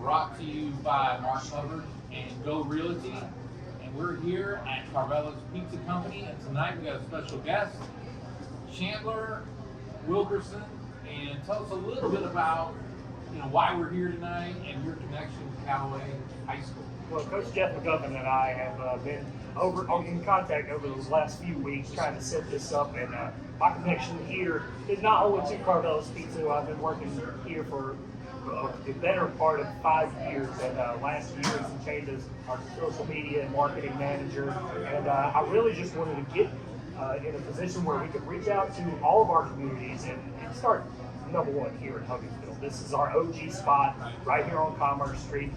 brought to you by Mark Hubbard and Go Realty. And we're here at Karvelas Pizza Company, and tonight we got a special guest, Chandler Wilkerson. And tell us a little bit about why we're here tonight and your connection to Callaway High School. Well, Coach Jeff McGovern and I have been in contact over the last few weeks trying to set this up, and my connection here is not only to Karvelas Pizza. I've been working here for the better part of 5 years, and last year some changes, our social media and marketing manager, and I really just wanted to get in a position where we could reach out to all of our communities and start number one here in Hugginsville. This is our OG spot right here on Commerce Street.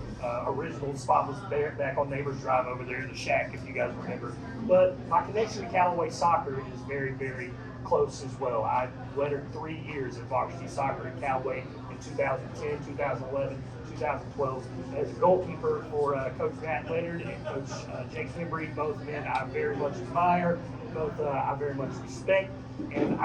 Original spot was there back on Neighbors Drive over there in the shack, if you guys remember. But my connection to Callaway soccer is very, very close as well. I lettered 3 years in varsity soccer at Callaway in 2010, 2011, 2012 as a goalkeeper for Coach Matt Leonard and Coach Jake Hembry, both men I very much admire, both I very much respect. And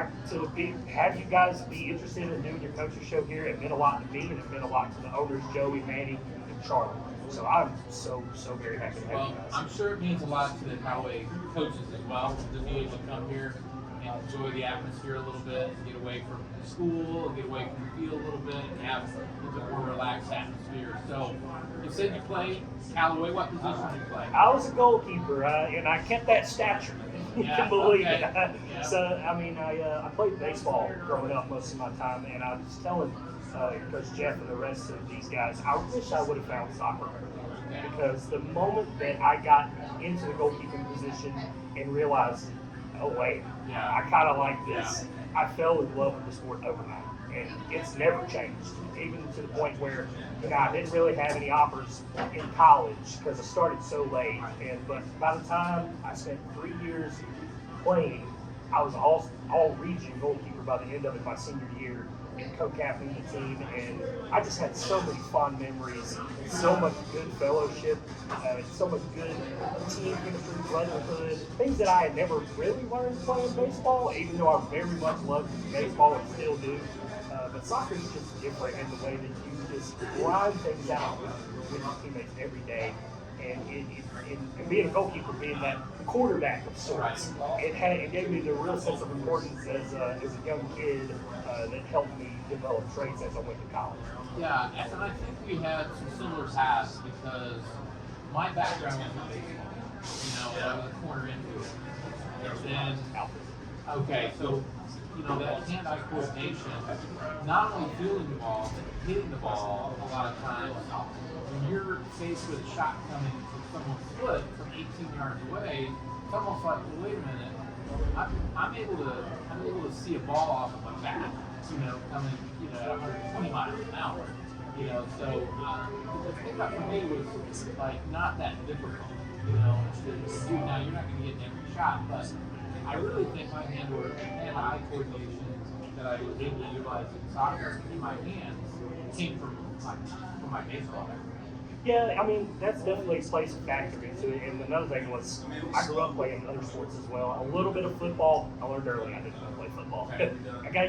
have you guys be interested in doing your coaching show here, it meant a lot to me, and it meant a lot to the owners, Joey, Manny, and Charlie. So I'm so very happy to have you guys. I'm sure it means a lot to the Callaway coaches as well to be able to come here and enjoy the atmosphere a little bit, get away from school, get away from the field a little bit, and have a little bit more relaxed atmosphere. So you said you played Callaway. What position did you play? I was a goalkeeper, and I kept that stature. You can believe it. Yeah. So, I played baseball growing up most of my time, and I was telling Coach Jeff and the rest of these guys, I wish I would have found soccer. Because the moment that I got into the goalkeeping position and realized, oh wait, I kind of like this, I fell in love with the sport overnight. And it's never changed, even to the point where I didn't really have any offers in college because I started so late. But by the time I spent 3 years playing, I was all region goalkeeper by the end of it my senior year and co-captaining the team. And I just had so many fond memories, so much good fellowship, so much good team chemistry, brotherhood, things that I had never really learned playing baseball, even though I very much loved baseball and still do. But soccer is just different in the way that you just grind things out with your teammates every day. And being a goalkeeper, being that quarterback of sorts, it gave me the real sense of importance as a young kid that helped me develop traits as I went to college. Yeah, and I think we had some similar paths because my background was in baseball. I was a corner infielder. And then, okay, so that hand-eye coordination, not only fielding the ball, but hitting the ball a lot of times. When you're faced with a shot coming from someone's foot from 18 yards away, it's almost like, well, wait a minute, I'm able to see a ball off of my bat, coming, at 120 miles an hour. So the thing about for me was like not that difficult, to do. Now you're not going to get in every shot, but I really think my hand-eye coordination that I was able to utilize in soccer in my hands came from my baseball. Yeah, that's definitely plays a factor into it. And another thing was, I grew up playing other sports as well. A little bit of football. I learned early I didn't want to play football.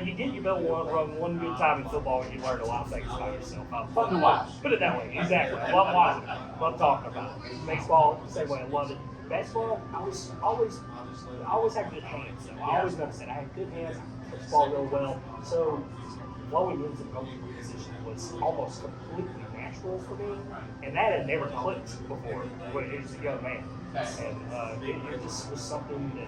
You get your bell rung one good time in football, and you learn a lot of things about yourself. Fun to watch. Put it that way. Exactly. I love watching it. Love talking about it. Baseball, the same way. I love it. Basketball, I always had good hands. So I always noticed that I had good hands. I could ball real well. So flowing into the goalkeeper position was almost completely natural for me, and that had never clicked before when I was a young man. And it just was something that,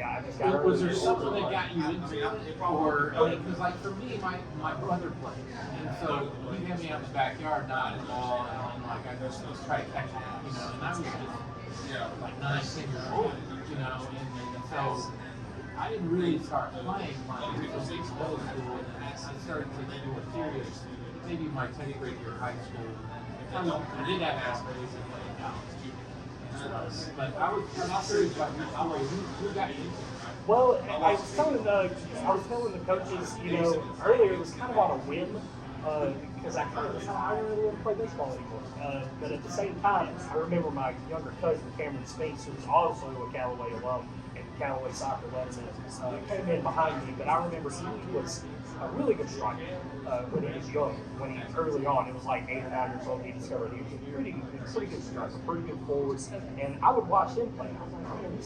I just got. Was there something that got you into it, or because like for me, my brother played, and so he had me out in the backyard knocking the ball, and like I just try to catch it, and I was just like 9, 10 years old, and so I didn't really start playing until middle school, and I started to get more serious. Maybe my 10th grade year of high school. I did have aspirations of playing college. But I was curious about your story. Who got you into it? Well, I was telling the coaches, earlier it was kind of on a whim, because I kind of decided I didn't really want to play baseball anymore. But at the same time, I remember my younger cousin, Cameron Spinks, who was also a Callaway alum, and Callaway soccer lessons, came in behind me, but I remember he was a really good striker when he was young. When he early on, it was like 8 or 9 years old, he discovered he was a pretty good striker, pretty good forward. And I would watch him play. I was like, man,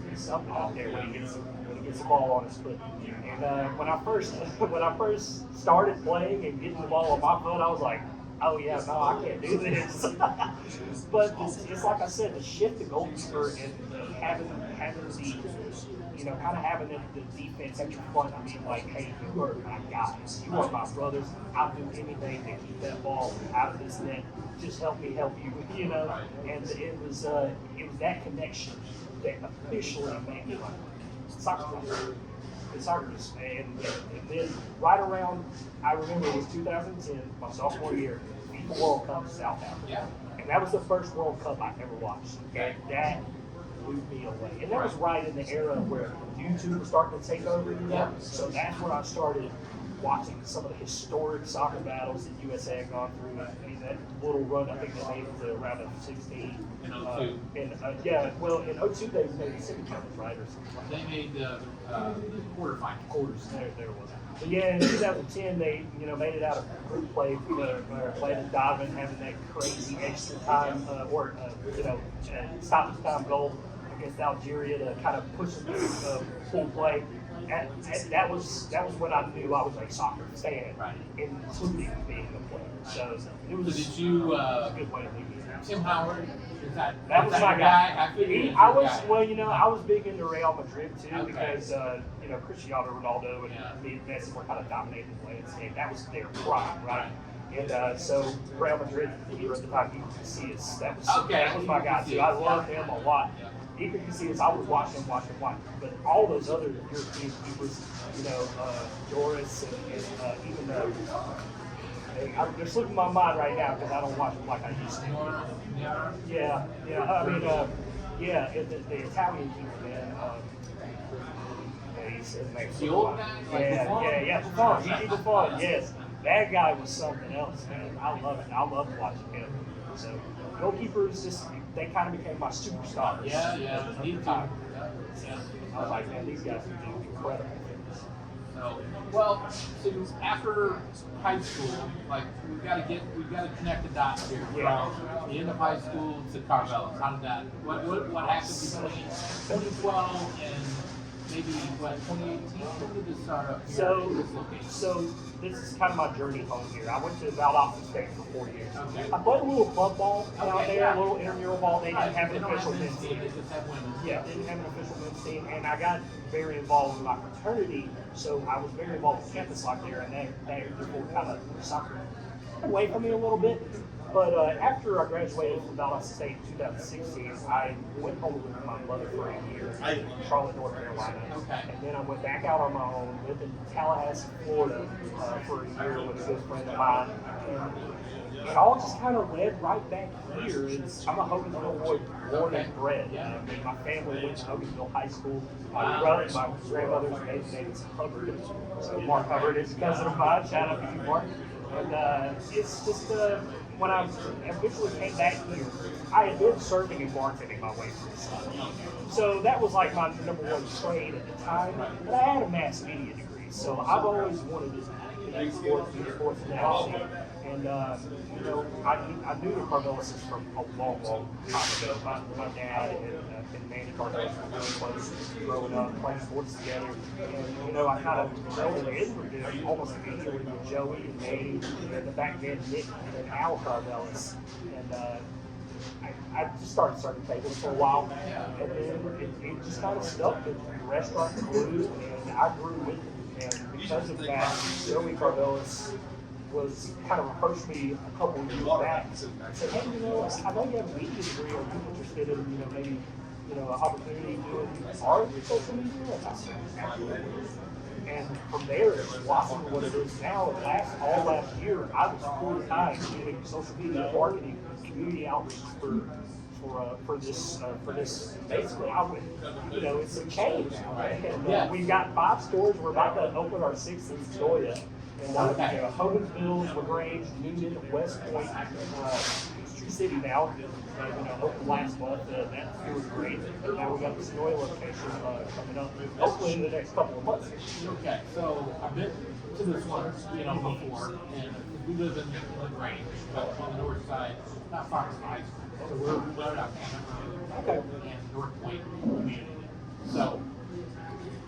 he's something out there when he gets the ball on his foot. And when I first started playing and getting the ball on my foot, I was like, oh yeah, no, I can't do this. But it's like I said, to shift the goalkeeper and having the, kind of having the defense at your front and being like, hey, you are my guys, you are my brothers. I'll do anything to keep that ball out of this net. Just help me help you, And it was that connection that officially made me like soccer player. And then right around, I remember it was 2010, my sophomore year, FIFA World Cup South Africa. Yeah. And that was the first World Cup I ever watched. And that blew me away. And that was right in the era where YouTube was starting to take over. Yeah. So that's when I started watching some of the historic soccer battles that USA had gone through. I mean, that little run, I think they made it to round of 16. In 02. In 02 they made the semifinals, right? Or something like that. They made the quarterfinals. Quarters, there it was. But yeah, in 2010 they made it out of group play where played at Donovan, having that crazy extra time stoppage time goal against Algeria to kind of push them through full play. That was when I knew I was a soccer fan, Right. including being a player. So it was So did you? a good way to leave it. Tim Howard. That was my your guy. I figured I was big into Real Madrid too, Okay. because Cristiano Ronaldo and Messi were kind of dominating the landscape. That was their prime, right? And so Real Madrid here at the time, Iker Casillas, that was my guy too. I loved him a lot. Yeah. Iker Casillas, I would watch him. But all those other European keepers, Joris and even I'm just slipping my mind right now because I don't watch them like I used to. Yeah. I mean, the Italian keeper, man. He's The old guy? Yeah. Buffon, Gigi Buffon, yes. That guy was something else, man. I loved watching him. So goalkeepers they kind of became my superstars. Yeah. At Me the too. time. Yeah. I was like, man, these guys can do incredible things. So after high school, like we've got to connect the dots here. Yeah. From the end of high school to Karvelas. How did that? What happened between 2012 and maybe 2018? When did this start up? So this is kind of my journey home here. I went to Valdosta State for 4 years. Okay. I played a little club ball out there, yeah. a little intramural ball. They didn't have They an don't official have men's team. They just have women. Yeah, didn't have an official men's team, and I got very involved in my fraternity, so I was very involved with campus life there, and that therefore kind of soccer away from me a little bit. But after I graduated from Valdosta State in 2016, I went home with my mother for a year in Charlotte, North Carolina. Okay. And then I went back out on my own, lived in Tallahassee, Florida for a year with a good friend of mine. And it all just kind of led right back here. I'm a Hogansville boy, born and bred. I mean, my family went to Hogansville High School. My grandmother's maiden name is Hubbard. So Mark Hubbard is a cousin of mine. Shout out to you, Mark. And it's just when I officially came back here, I had been serving and bartending my way through summer. So that was like my number one trade at the time. But I had a mass media degree, so I've always wanted to do sports analysis. And I knew the Karvelases from a long time ago. My dad and Manny Karvelas were really close growing up, playing sports together. And I kind of melded in almost immediately with Joey and Manny, and the back then Nick and Al Karvelas. And I just started serving tables for a while, and then it just kind of stuck. The restaurant grew, and I grew with it. And because of that, Joey Karvelas was kind of approached me a couple of years back and said, hey, I know you have a media degree. Are you interested in, maybe, an opportunity doing art with social media? And I said, absolutely. And from there, it's blossomed to what it is now. All last year, I was full time doing social media marketing, community outreach for this basically outlet. It's a chain now, right? And we've got 5 stores. We're about to open our 6th in Sequoia. And Hogansville, LaGrange, Newton, West Point, City now. Opened last month. That's doing great. And now we got the Sonoy location coming up, hopefully in the next couple of months. Okay, so I've been to this one, before, and we live in LaGrange, but on the north side, not far from high school. So we're right out Cameron Road and North Point community. So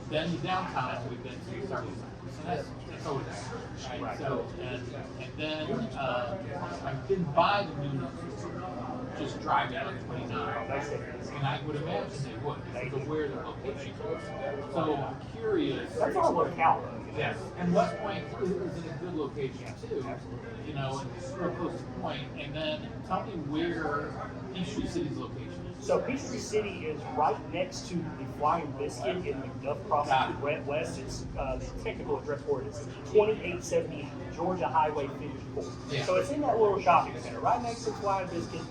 then the downtown we've been to several times. So that's always there, right? So and then I've been by the new store, just driving on 29, and I would imagine they would, because of where the location is. So I'm curious. That's our locale. Yes, and West Point is in a good location too. And it's real close to Point. And then tell me where Peachtree City's location is. So Peachtree City is right next to the Flying Biscuit in McDuff Crossing West. It's the technical address for it is 2870 Georgia Highway 54. Yeah. So it's in that little shopping center, right next to Flying Biscuit,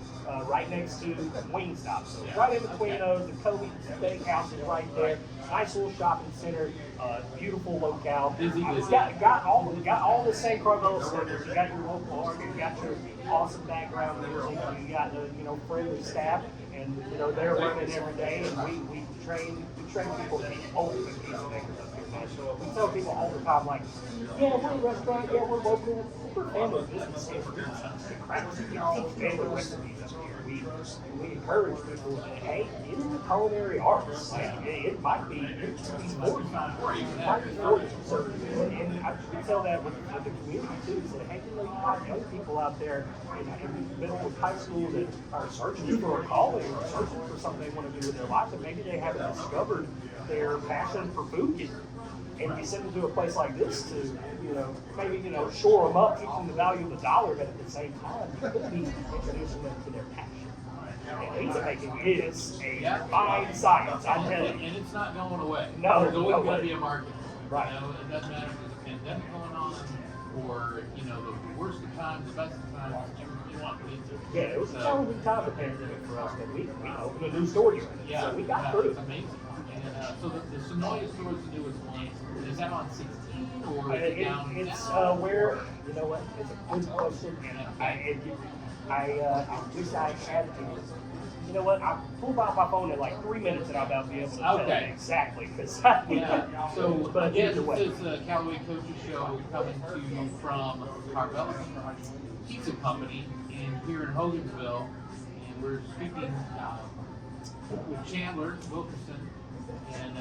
right next to Wingstop. So it's right in between those. The Coahes Steakhouse is right there. Nice little shopping center, beautiful locale. It's got all the same Karvelas standards. You got your local art, you got your awesome background music, you got the friendly staff, and they're running every day. And we train people to be open pizza makers up here, man. So we tell people all the time, like, yeah, we're a restaurant, yeah, we're local, we're family business. We teach family recipes up here. We encourage people to, hey, get in the culinary arts. Like, it might be 40. So, and I tell that with the community too. Say, hey, you got young people out there in middle and high school that are searching for a calling or searching for something they want to do with their lives, and maybe they haven't discovered their passion for food yet. And you send them to a place like this to, maybe, shore them up, teach them the value of the dollar, but at the same time, you could be introducing them to their passion. And pizza making is a fine science, I tell you. And it's not going away. No, there's always going to be a market. Right. It doesn't matter if there's a pandemic going on or, the worst of times, the best of times, you want pizza. Yeah, it was a challenging time, the pandemic for us, but we opened a new store during it, so we got through. It's amazing. And so the Sonoya store is the newest one. Is that on 16 or is it down? It's where, it's a good question, and I wish I had to. I pulled out my phone in like 3 minutes and I'll about be able to tell you exactly. So, but again, this is the Callaway Coaches Show coming to you from Karvelas Pizza Company here in Hogansville. And we're speaking with Chandler Wilkerson. And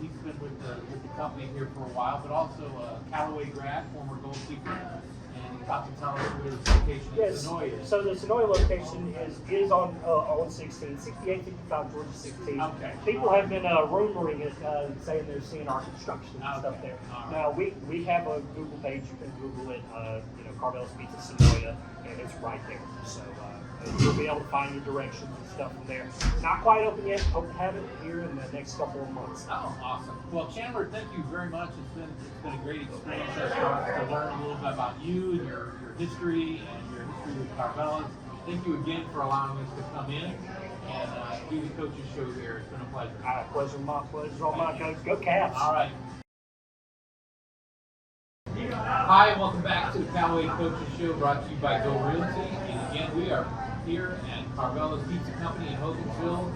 he's been with the company here for a while, but also a Callaway grad, former goalkeeper. And he's about to tell us where the location of Sonoya is. So the Sonoya location is on 6855 Georgia 16. Okay. People have been rumoring it, saying they're seeing our construction and stuff there. Right. Now we have a Google page. You can Google it. Karvelas Pizza Sonoya, and it's right there. So you'll be able to find your directions and stuff from there. Not quite open yet. Hope to have it here in the next couple of months. Oh, awesome. Well, Chandler, thank you very much. It's been a great experience for us to learn a little bit about you and your history and your history with Karvelas. Thank you again for allowing us to come in and do the coaches show here. It's been a pleasure. My pleasure. All my coach. Go Cavs. All right. Hi, and welcome back to the Callaway Coaches Show, brought to you by Go Realty. And again, we are here at Karvelas Pizza Company in Hogansville,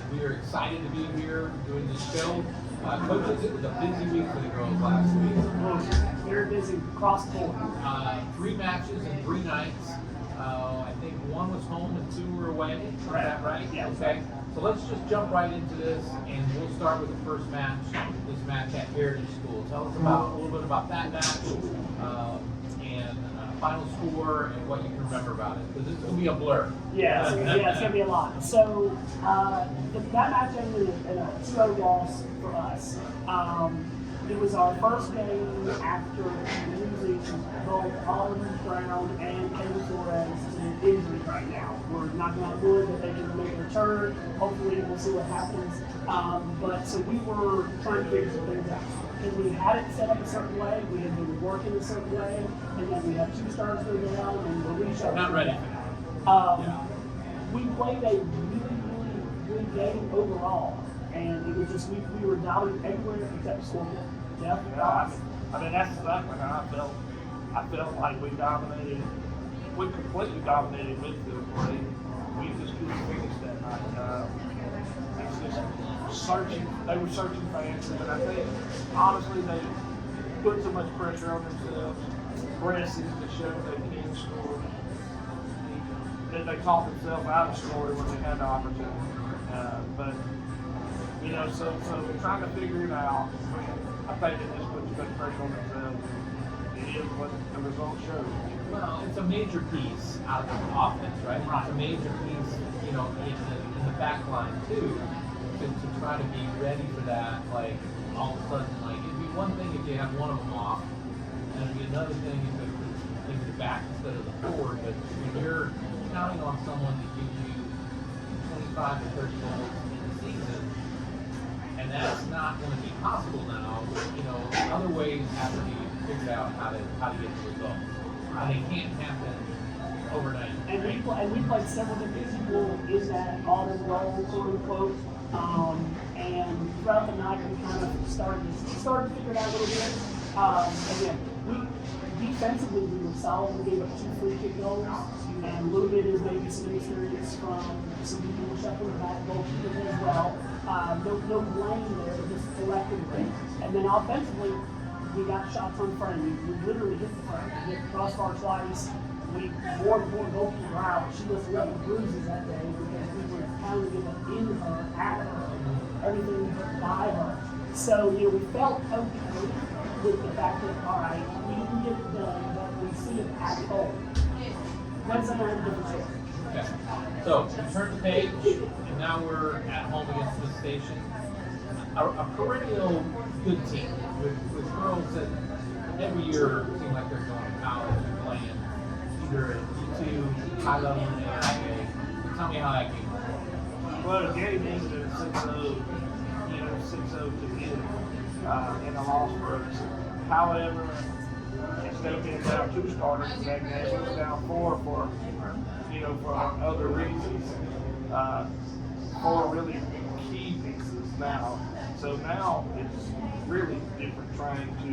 and we are excited to be here doing this show. Coaches, it was a busy week for the girls last week. Very busy across the board. 3 matches in 3 nights. I think 1 was home and 2 were away. Is that right? Yeah. Okay. So let's just jump right into this, and we'll start with the first match. This match at Heritage School. Tell us a little bit about that match and final score and what you can remember about it, because this will be a blur. Yeah, it's gonna be a lot. So that match ended in a 2-0 loss for us. It was our first game after losing both Oliver Brown and Kevin Flores to injury right now. We're knocking on wood that they can make a return. Hopefully, we'll see what happens. But so we were trying to figure some things out. And we had it set up a certain way, we had been working a certain way, and then we have 2 stars go down, and we're reshuffling. Not ready. We played a really, really good game overall, and it was just we were dominant everywhere except scoreboard. I mean, that's exactly how I felt. I felt like we dominated we completely dominated midfield play. We just couldn't finish that night. It's just searching. They were searching for answers, and I think honestly they put so much pressure on themselves, pressing to show they can score. Then they talked themselves out of scoring when they had the opportunity. But you know, so we're trying to figure it out. I think they just put too much pressure on themselves. It is what the result shows. Well, it's a major piece out of the offense, right? It's a major piece, you know, in the back line too, to try to be ready for that. Like all of a sudden, like it'd be one thing if you have one of them off, and it'd be another thing if it was maybe the back instead of the forward. But when you're counting on someone to give you 25 to 30 goals in the season, and that's not going to be possible now. You know, other ways have to be figured out how to get the results. And they can't happen overnight. And we played several different people in that autumn role, quote unquote. And throughout the night, we kind of started to figure it out a little bit. Again, we defensively we were solid. We gave up 2 free kick goals, and a little bit is maybe some inexperience from some people shuffling the back goalkeepers as well. No blame there, just collectively. And then offensively, we got shots on frame. We literally hit the frame. We hit the crossbar twice. We wore the goalkeeper out. She was 11 bruises that day because we were pounding it in her, at her, everything by her. So, you know, we felt okay with the fact that, all right, we didn't get it done, but we see it at home. Wednesday night, different story. Okay. So we turn the page, and now we're at home against the station. A perennial good team with girls that every year seem like they're going to college and playing either at D2, high level in the AIA. So tell me how that game went. Well, the game ended at 6-0, you know, 6-0 to win in a loss for us. However, instead of being down 2 starters in that game, it was down 4 for, you know, for other reasons. 4 really key pieces now. So now it's really different trying to,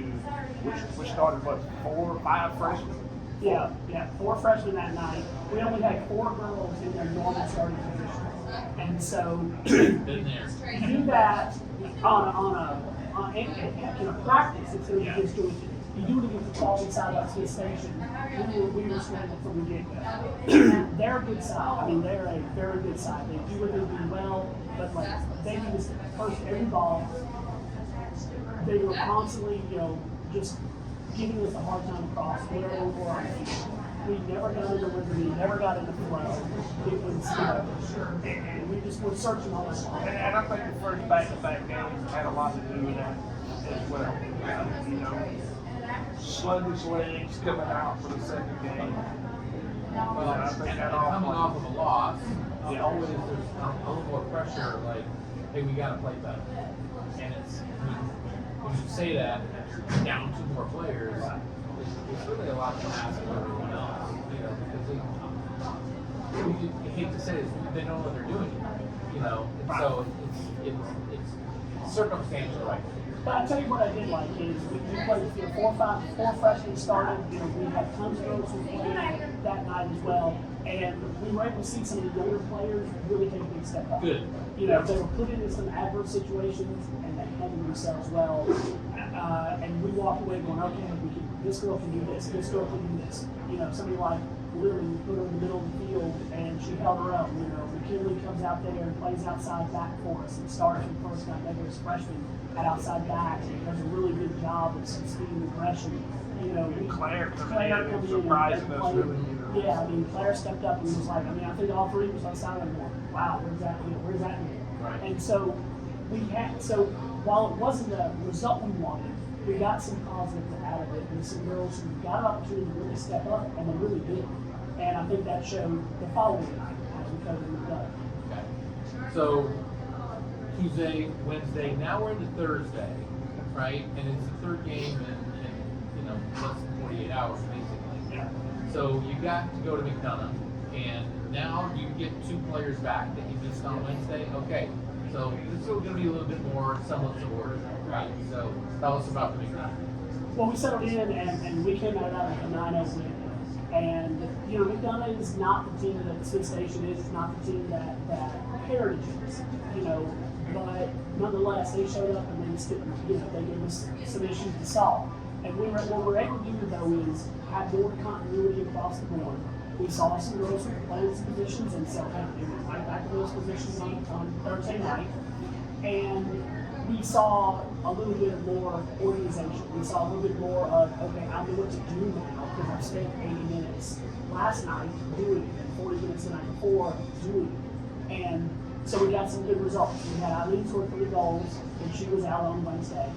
we started what, 4 or 5 freshmen? Yeah, 4 freshmen that night. We only had 4 girls in their normal starting position. And so Been there. to do that in a practice, it's going to be disjointed. You do it against the quality side of the station. We were scrambled from the get-go. They're a good side. I mean, they're a very good side. They do what they do well, but like they do this first every ball. They were constantly, you know, just giving us a hard time across whatever we were on. We never got into rhythm. We never got into flow. It was, you know, and we just were searching all this long. And I think the first back-to-back game had a lot to do with that as well. You know, sluggish legs coming out for the second game. Well, I think and that all coming played. off of a loss, always there's a little more pressure, like, hey, we got to play better. And it's, when you say that, down 2 more players, it's really a lot to ask of everyone else, you know, because you hate to say this, they don't know what they're doing, you know, and so it's circumstantial, right? But I tell you what I did like is we played 4 freshmen started. You know, we had tons of girls who played that night as well, and we were able to see some of the younger players really take a big step up. Good. You know, they were put into some adverse situations and they handled themselves well. And we walked away going, okay, this girl can do this. This girl can do this. You know, somebody like Lily, we put her in the middle of the field and she held her up. You know, McKinley comes out there and plays outside back for us and starts when first got there as freshman at outside back and does a really good job of some speed and aggression. You know, Claire comes in surprising and us played. really. You know. Yeah, I mean, Claire stepped up and was like, I mean, I think all 3 of us on the sideline going, wow, where's that? Right. And so while it wasn't the result we wanted, we got some positive out of it, and some girls who got an opportunity to really step up, and they really did. And I think that showed the following night as we covered in the gut. Okay. So Tuesday, Wednesday, now we're into Thursday, right? And it's the 3rd game in you know, less than 48 hours, basically. Yeah. So you got to go to McDonough, and now you get 2 players back that you missed on Wednesday. Okay, so this is going to be a little bit more semblance of order, right? So tell us about the McDonough. Well, we settled in, and we came out of that with a 9-0 win. And McDonough is not the team that Smith Station is. It's not the team that Heritage is. But nonetheless, they showed up and they gave us some issues to solve. And what we're able to do though is have more continuity across the board. We saw some girls who were playing some positions, and so they went right back to those positions on Thursday night. And we saw a little bit more organization. We saw a little bit more of, okay, I know what to do now because I've spent 80 minutes last night doing it and 40 minutes the night before doing it. And so we got some good results. We had Eileen score 3 goals, and she was out on Wednesday.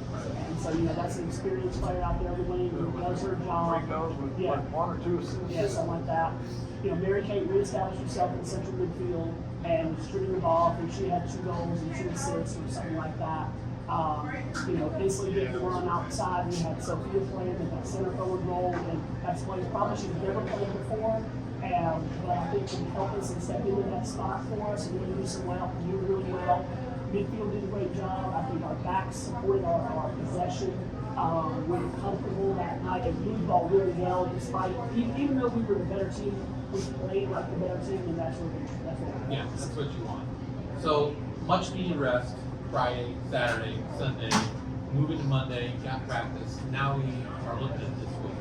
And so, that's an experienced player out there in the wing who does her job. 3 goals with like 1 or 2 assists. Yeah, something like that. Mary Kate reestablished herself in the central midfield and distributed the ball. I think she had 2 goals and 2 assists or something like that. Basically getting the run outside. We had Sophia playing in that center forward role, and that's plays probably she's never played before. But I think can help us and step into that spot for us and really do really well. Midfield did a great job. I think our backs supported our possession. We were comfortable that night and moved the ball really well, despite even though we were the better team, we played like the better team, and that's what that's what you want. So much needed rest. Friday, Saturday, Sunday, moving to Monday, got practice. Now we are looking at this week.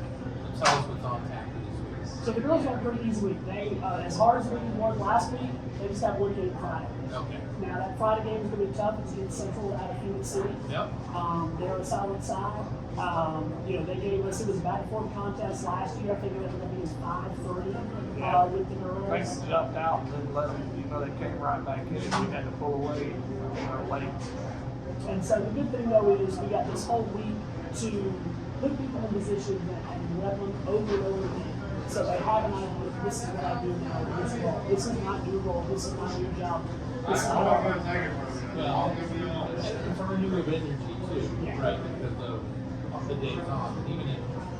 So tell us what's on tap for this week. So the girls got a pretty easy week. They, as hard as we won last week, they just have one game Friday. Okay. Now that Friday game is going to be tough. It's against Central out of Phoenix City. Yep. They're a solid side. They gave us, it was a back and forth contest last year. I think it ended up being 5-3 with the girls. They jumped out and then let them, they came right back in. We had to pull away, late. And so the good thing though is we got this whole week to put people in positions and rep them over and over again. So they have an idea, this is what I do now, this is my new role, this is my new job. This is Well, it's a renewal of energy too, right? Because of the days off. And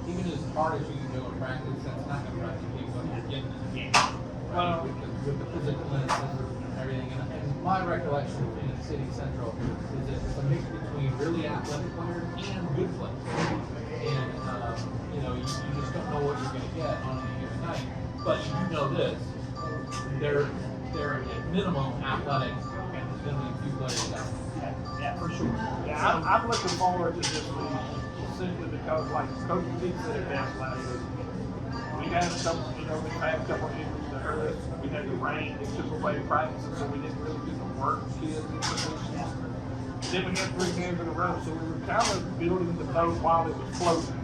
even as hard as you can go in practice, that's not going to replicate what you're getting in the game. Right? With the physicalness and everything. And my recollection of Phoenix City Central is that it's a mix between really athletic players and good players. And you just don't know what you're going to get on any given night. But you know this, they're at minimum athletic, and there's going to be a few players out there. Yeah, for sure. Yeah, I'm looking forward to this week simply because, like Coach T said it best last week. We had a couple, we had a couple injuries to hurt us. We had the rain that took away practice, so we didn't really get to work kids in positions. Then we had 3 games in a row, so we were kind of building the boat while it was floating.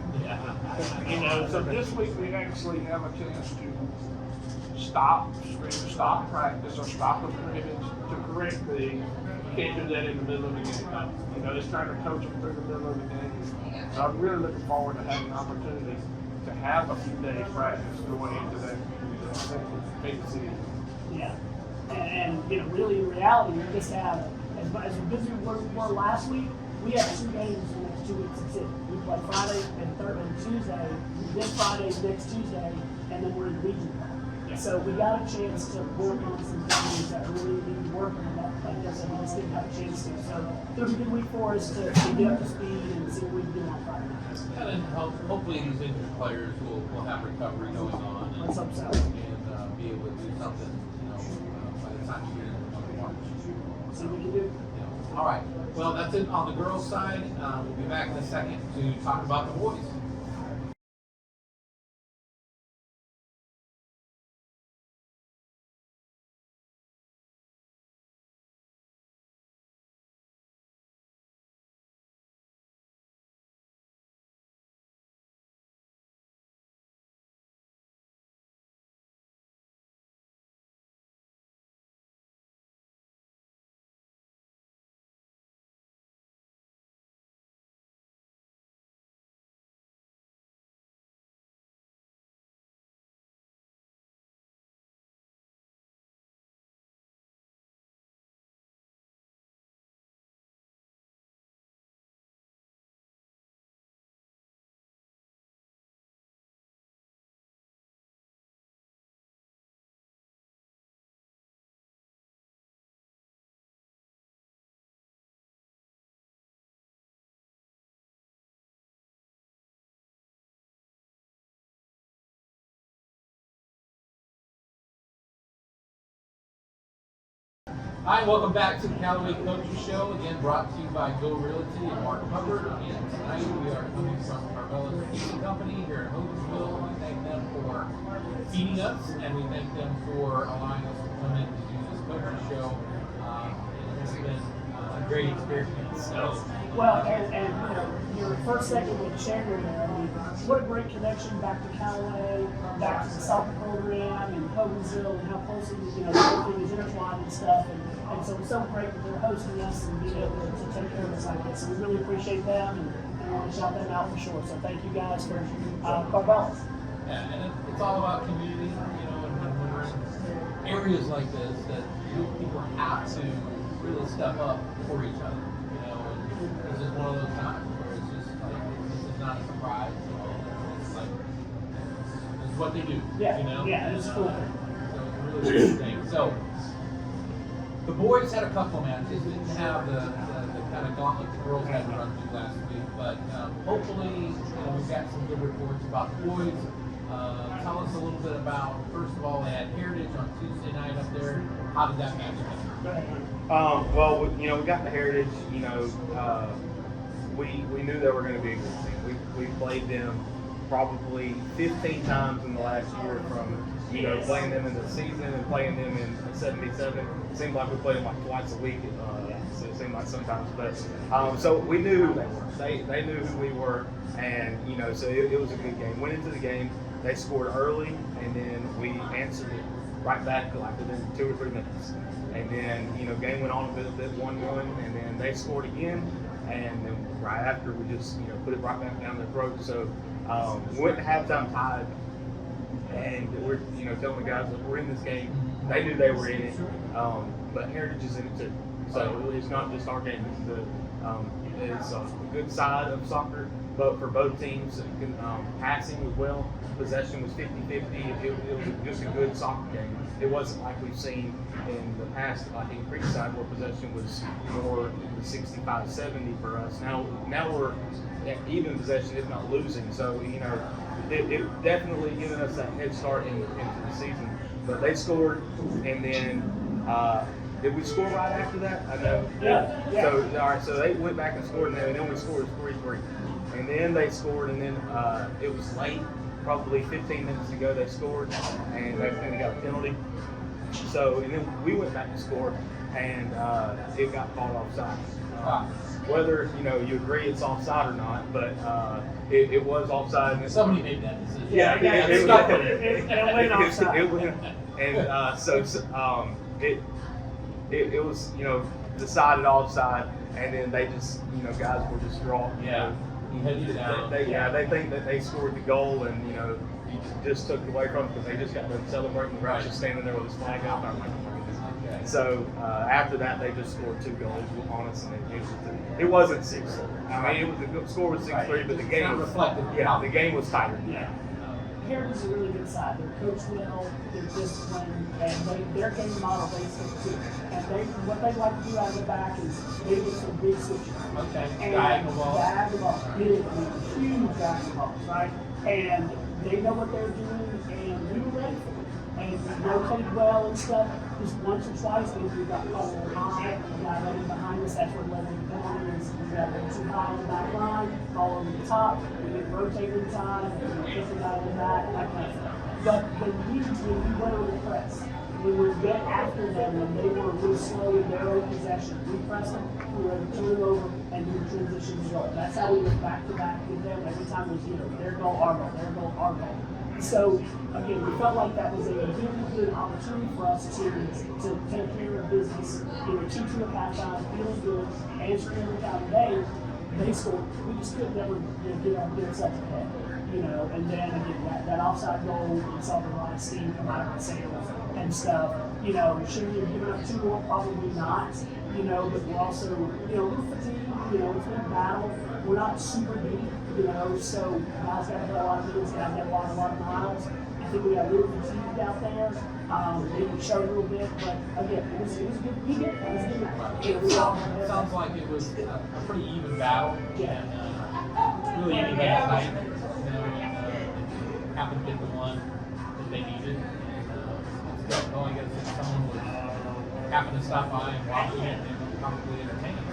So this week we actually have a chance to stop practice or stop a scrimmage to correct things. You can't do that in the middle of the game. Just trying to coach them through the middle of the game. So I'm really looking forward to having an opportunity to have a few days practice going into that big season. Yeah. And really in reality, we just have, as busy as we were last week, we have 2 games in the next 2 weeks. That's it. We play Friday and Tuesday, this Friday, next Tuesday, and then we're in the region. Yeah. So we got a chance to work on some things that really need working on that. Like I said, we just didn't have a chance to. So it'll be a good week for us to get up to speed and see what we can do on Friday. And then hopefully these injured players will have recovery going on and, Let's hope so. and be able to do something, by the time you get into the month of March. See what we can do. Yeah. All right. Well, that's it on the girls' side. We'll be back in a second to talk about the boys. Hi, welcome back to the Callaway Coaches Show, again brought to you by Go Realty and Mark Hubbard. And tonight we are coming from Karvelas Pizza Company here in Coahes. We thank them for feeding us, and we thank them for allowing us to come in to do this coaches show. It's been a great experience. So, Well, and your first segment with Chandler there, I mean, what a great connection back to Callaway, back to the soccer program and Coatesville, and how closely everything is intertwined and stuff. And so it's so great that they're hosting us and being able to take care of us like this. So we really appreciate them and want to shout them out for sure. So thank you guys for Karvelas. yeah, and it's all about community, and when we're in areas like this, that people have to really step up for each other, and this is one of those times where it's just like, this is not a surprise, it's like, this is what they do, Yeah, it's cool. So it's a really good thing. So, the boys had a couple of matches, didn't have the kind of gauntlet the girls had to run through last week, but hopefully we've got some good reports about the boys. Tell us a little bit about, first of all, they had Heritage on Tuesday night up there. How did that match go? Well, we got the Heritage. We knew they were going to be a good team. We played them probably 15 times in the last year, from playing them in the season and playing them in '77. It seemed like we played them like twice a week. So it seemed like sometimes, but so we knew who they were. They knew who we were, and so it was a good game. Went into the game, they scored early, and then we answered it right back like within 2 or 3 minutes. And then game went on a bit 1-1, and then they scored again, and then right after we just put it right back down their throat. So we went to halftime tied, and we're telling the guys that we're in this game. They knew they were in it, but Heritage is in it too. So it's not just our game. It's a good side of soccer, but for both teams, passing as well. Possession was 50-50. It was just a good soccer game. It wasn't like we've seen in the past, like in Creekside, where possession was more 65-70 for us. Now we're at even possession, if not losing. So it definitely given us that head start into the season. But they scored, and then did we score right after that? I know. Yeah. So all right, so they went back and scored, and then we scored 3-3, and then they scored, and then it was late. Probably 15 minutes to go, they scored, and they got a penalty. So, and then we went back to score, and it got called offside. Whether you agree it's offside or not, but it was offside. And Somebody made that decision. Yeah, it went offside. It went, and so it was decided offside, and then they just guys were distraught. They think that they scored the goal, and you just took it away from them because they just got done celebrating. The Rush is standing there with his flag up. I'm like, oh my goodness. So after that, they just scored 2 goals on us, and it wasn't 6-3. I mean, the score was 6-3, but the game was reflected. Yeah, the game was tighter. Yeah. Heritage is a really good side. They're coached well, they're disciplined, and their game model they stick to. And what they like to do out of the back is they get some big switches. Okay. And Diagonal ball. Huge diagonal balls, right? And they know what they're doing, and we were ready for it. And we rotated well and stuff. Just once or twice, we got caught a little high. We got ready behind us. That's what led to the penalty. We got a little too high on the back line, ball over the top. We didn't rotate in time. We kicked it out of the back, that kind of thing. But immediately we went over the press. We would get after them when they were really slow in their own possession. We pressed them, we were able to turn it over and do the transition result. That's how we went back to back with them every time it was their goal, our goal, their goal, our goal. So again, we felt like that was a really good opportunity for us to take care of business, teaching at halftime, feeling good, answering every time of day. They scored. We just couldn't ever get ourselves ahead. And then again, that offside goal, we saw a lot of steam come out of the sails and stuff. Should we have given up 2 more? Probably not. But we're also, we're fatigued. It's been a battle. We're not super deep. So guys got to play a lot of minutes. Guys got a lot of miles. I think we got a little fatigued out there. Maybe showed a little bit, but again, it was a good weekend. It was a good match. It sounds like it was a pretty even battle. Yeah. And really even night. Happened to get the one that they needed. It's going against someone with happen to stop by and watch it and probably entertain them.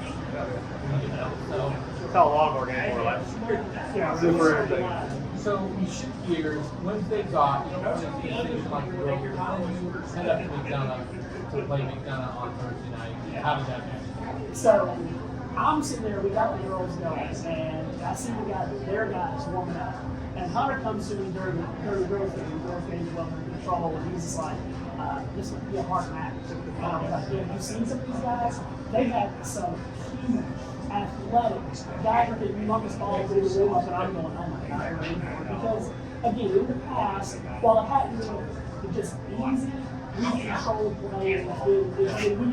You know, so. That's how a lot of our games were last year. Yeah, Super really entertaining. So we shift gears. Wednesday's off. You don't really see things like the girl here. Then you head up to McDonough to play McDonough on Thursday night. How did that happen? So I'm sitting there, we got the girls going, and I see their guys warming up. And Hunter comes to me during the girls' game. The girls' game's well under control, and he's just like, this would be a hard match. And I was like, yeah, you've seen some of these guys? They had some huge, athletic guys that could humongous balls in the room up, and I'm going, oh my God, really? Because, again, in the past, while it hadn't been just easy, we controlled players. We knew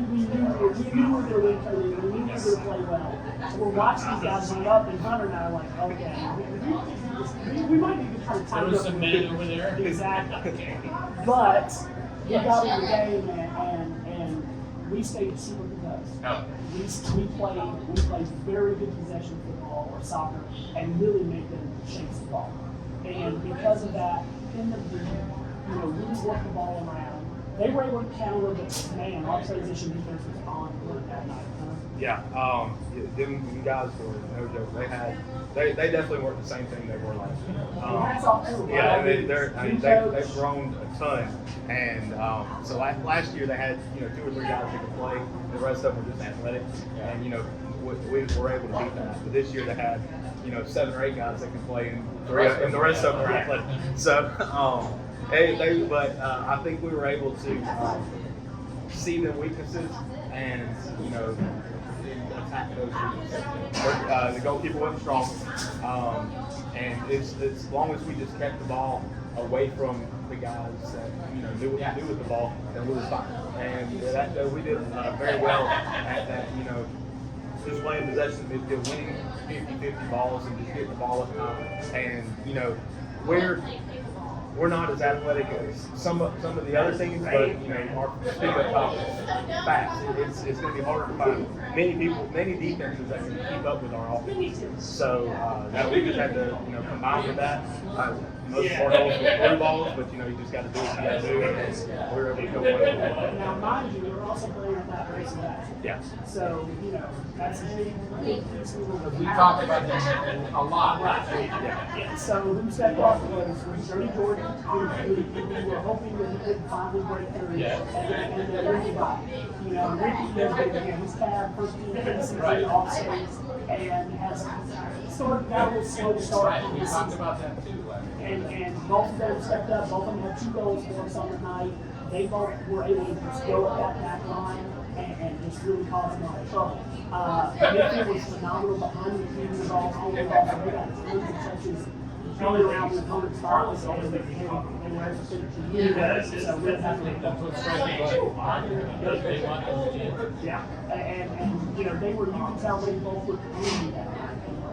we were going to win Cody. We knew we were going to play well. So we're watching these guys run up, and Hunter and I are like, okay, we might be trying to There time was up. some men over there. Exactly. But we got in the game, and we stayed super composed. Oh. We played very good possession football or soccer, and really made them chase the ball. And because of that, in the beginning, really work the ball around. They were able to counter, but man, our transition defense was on point that night. Yeah, them guys were no joke. They definitely weren't the same thing they were last year. Hats off to them. Yeah, they've grown a ton, and so last year they had 2 or 3 guys that could play. The rest of them were just athletic, and we were able to beat that. But this year they had 7 or 8 guys that can play, and the rest of them are athletic. So I think we were able to see their weaknesses and attack those weaknesses. The goalkeeper wasn't strong, and it's as long as we just kept the ball away from the guys that knew what to do with the ball, then we were fine. And that we did very well at that. Just playing possession midfield, winning 50-50 balls, and just getting the ball up top. And we're not as athletic as some of the other teams, but our speed up top is fast. It's going to be harder to find many defenses that can keep up with our offense. So we just had to combine with that. Most of our goals were through balls, but you just got to do what you got to do, and we were able to go away. Now, mind you, we're also playing at that race back. Yeah. So, that's a big piece of We talked about that a lot last week. Yeah. So who stepped up was Johnny Jordan, who were hoping that he could finally break through. Yeah. And then Ricky Bott. Ricky has been his tab, first team in the season, off space, and has sort of got a slow start Right, in we the talked season. about that too last week. And both of them stepped up. Both of them had 2 goals for us on the night. They both were able to just go at that back line and just really cause them a lot of trouble. Midfield was phenomenal behind the team balls, on the ball. They got tons of touches going around the opponent's ball, so they were able to finish the game. So we're happy. That's what's striking about it. They want us to. Yeah, and you can tell they both looked really bad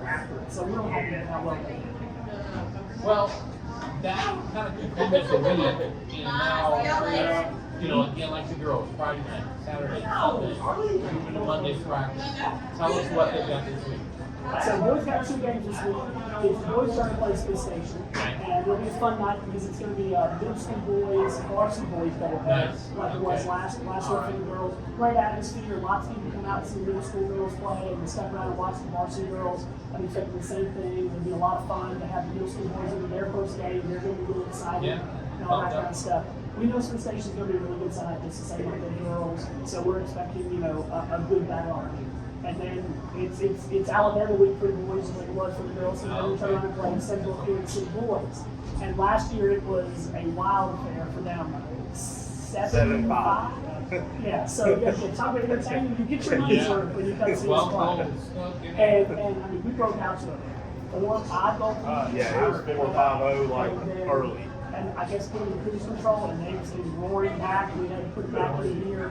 after it. So we're not happy with how well they did. Well, that kind of concluded the week, and now, again, like the girls, Friday night, Saturday, Sunday, moving to Monday's practice. Tell us what they've got this week. So boys got 2 games this week. It's the boys trying to play Space Station, and it'll be a fun night because it's going to be middle school boys, varsity boys double heads, like it was last week for the girls. Great atmosphere. Lots of people come out and see middle school girls play, and stuck around and watch the varsity girls. I'm expecting the same thing. It'll be a lot of fun to have the middle school boys into their first game. They're going to be really excited and all that kind of stuff. We know Space Station's going to be a really good side, just the same like the girls. So we're expecting a good battle on it. And then it's Alabama week for the boys like it was for the girls, and then we turn around and play Central Kansas City boys. And last year it was a wild affair for them. 7-5. Yeah, so you get top of entertainment, you get your money's worth when you come see us play. And we broke out to a 4-5 goal. Yeah, it was 4-5-0 like early. And I guess putting the cruise control, and they just came roaring back. We had to put it back in here.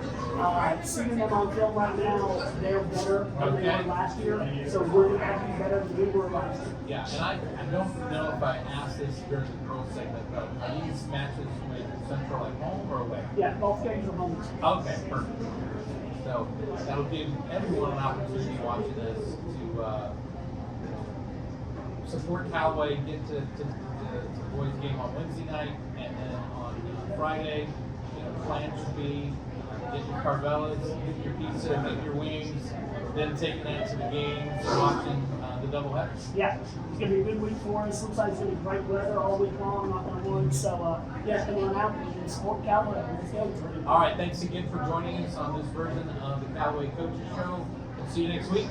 Seeing them on film right now, they're better than they were last year. So we're going to have to be better than we were last year. Yeah, and I don't know if I asked this during the girls segment, but are these matches with Central at home or away? Yeah, both games are home this week. Okay, perfect. So that'll give everyone an opportunity watching this to support Callaway, get to the boys game on Wednesday night, and then on Friday, plan should be getting your Karvelas, getting your pizza, getting your wings, then taking that to the games and watching the doubleheader. Yeah, it's gonna be a good week for us. Looks like it's gonna be great weather all week long, knock on wood. So yeah, come on out and support Callaway. Let's go. All right, thanks again for joining us on this version of the Callaway Coaches Show. See you next week.